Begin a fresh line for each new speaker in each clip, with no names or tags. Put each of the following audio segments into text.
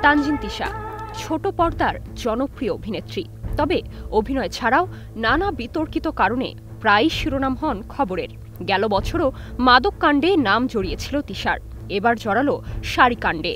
তানজিন তিশা ছোট পর্দার জনপ্রিয় অভিনেত্রী, তবে অভিনয় ছাড়াও নানা বিতর্কিত কারণে প্রায়ই শিরোনাম হন খবরের। গেল বছরও মাদক কাণ্ডে নাম জড়িয়েছিল তিশার, এবার জড়ালো শাড়ি কাণ্ডে।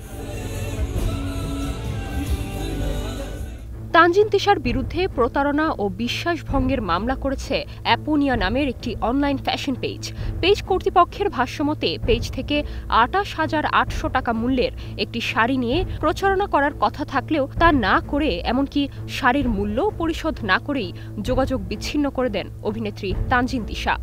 তানজিন তিশার বিরুদ্ধে প্রতারণা ও বিশ্বাসভঙ্গের মামলা করেছে অ্যাপোনিয়া নামের একটি অনলাইন ফ্যাশন পেজ। পেজ কর্তৃপক্ষের ভাষ্যমতে পেজ থেকে ২৮,৮০০ টাকা মূল্যের একটি শাড়ি নিয়ে প্রচারণা করার কথা থাকলেও তা না করে, এমনকি শাড়ির মূল্য পরিশোধ না করেই যোগাযোগ বিচ্ছিন্ন করে দেন অভিনেত্রী তানজিন তিশা।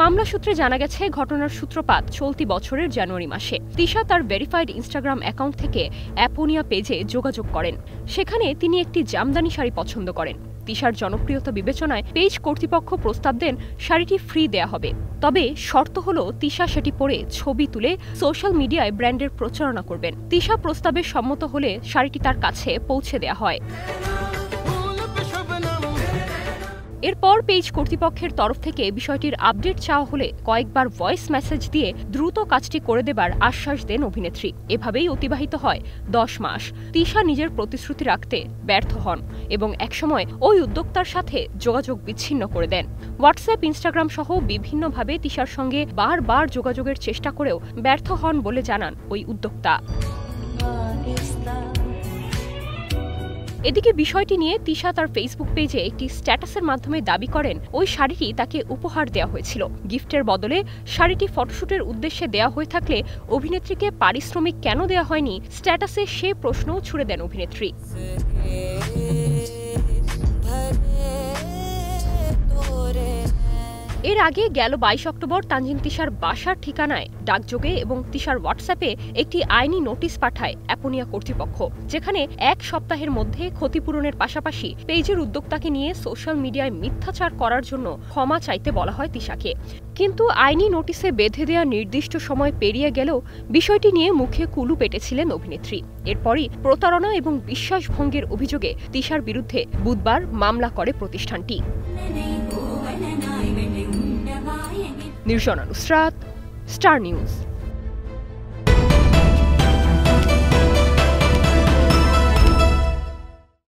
মামলা সূত্রে জানা গেছে, ঘটনার সূত্রপাত চলতি বছরের জানুয়ারি মাসে। তিশা তার ভেরিফাইড ইনস্টাগ্রাম অ্যাকাউন্ট থেকে অ্যাপোনিয়া পেজে যোগাযোগ করেন। সেখানে তিনি একটি জামদানি শাড়ি পছন্দ করেন। তিশার জনপ্রিয়তা বিবেচনায় পেজ কর্তৃপক্ষ প্রস্তাব দেন শাড়িটি ফ্রি দেয়া হবে, তবে শর্ত হলো তিশা সেটি পরে ছবি তুলে সোশ্যাল মিডিয়ায় ব্র্যান্ডের প্রচারণা করবেন। তিশা প্রস্তাবে সম্মত হলে শাড়িটি তার কাছে পৌঁছে দেয়া হয়। এরপর পেজ কর্তৃপক্ষের তরফ থেকে বিষয়টির আপডেট চাওয়া হলে কয়েকবার ভয়েস মেসেজ দিয়ে দ্রুত কাজটি করে দেবার আশ্বাস দেন অভিনেত্রী। এভাবেই অতিবাহিত হয় ১০ মাস। তিশা নিজের প্রতিশ্রুতি রাখতে ব্যর্থ হন এবং একসময় ওই উদ্যোক্তার সাথে যোগাযোগ বিচ্ছিন্ন করে দেন। হোয়াটসঅ্যাপ, ইনস্টাগ্রাম সহ বিভিন্নভাবে তিশার সঙ্গে বারবার যোগাযোগের চেষ্টা করেও ব্যর্থ হন বলে জানান ওই উদ্যোক্তা। এদিকে বিষয়টি নিয়ে তিশা তার ফেসবুক পেজে একটি স্ট্যাটাসের মাধ্যমে দাবি করেন ওই শাড়িটি তাকে উপহার দেওয়া হয়েছিল। গিফটের বদলে শাড়িটি ফটোশুটের উদ্দেশ্যে দেওয়া হয়ে থাকলে অভিনেত্রীকে পারিশ্রমিক কেন দেওয়া হয়নি, স্ট্যাটাসে সে প্রশ্নও ছুড়ে দেন অভিনেত্রী। এর আগে গেল ২২ অক্টোবর তানজিন তিশার বাসার ঠিকানায় ডাকযোগে এবং তিশার হোয়াটসঅ্যাপে একটি আইনি নোটিশ পাঠায় অ্যাপোনিয়া কর্তৃপক্ষ, যেখানে ১ সপ্তাহের মধ্যে ক্ষতিপূরণের পাশাপাশি পেজের উদ্যোক্তাকে নিয়ে সোশ্যাল মিডিয়ায় মিথ্যাচার করার জন্য ক্ষমা চাইতে বলা হয় তিশাকে। কিন্তু আইনি নোটিশে বেঁধে দেওয়া নির্দিষ্ট সময় পেরিয়ে গেলেও বিষয়টি নিয়ে মুখে কুলু পেটেছিলেন অভিনেত্রী। এরপরই প্রতারণা এবং বিশ্বাসভঙ্গের অভিযোগে তিশার বিরুদ্ধে বুধবার মামলা করে প্রতিষ্ঠানটি। Nirjona Nusrat, star news.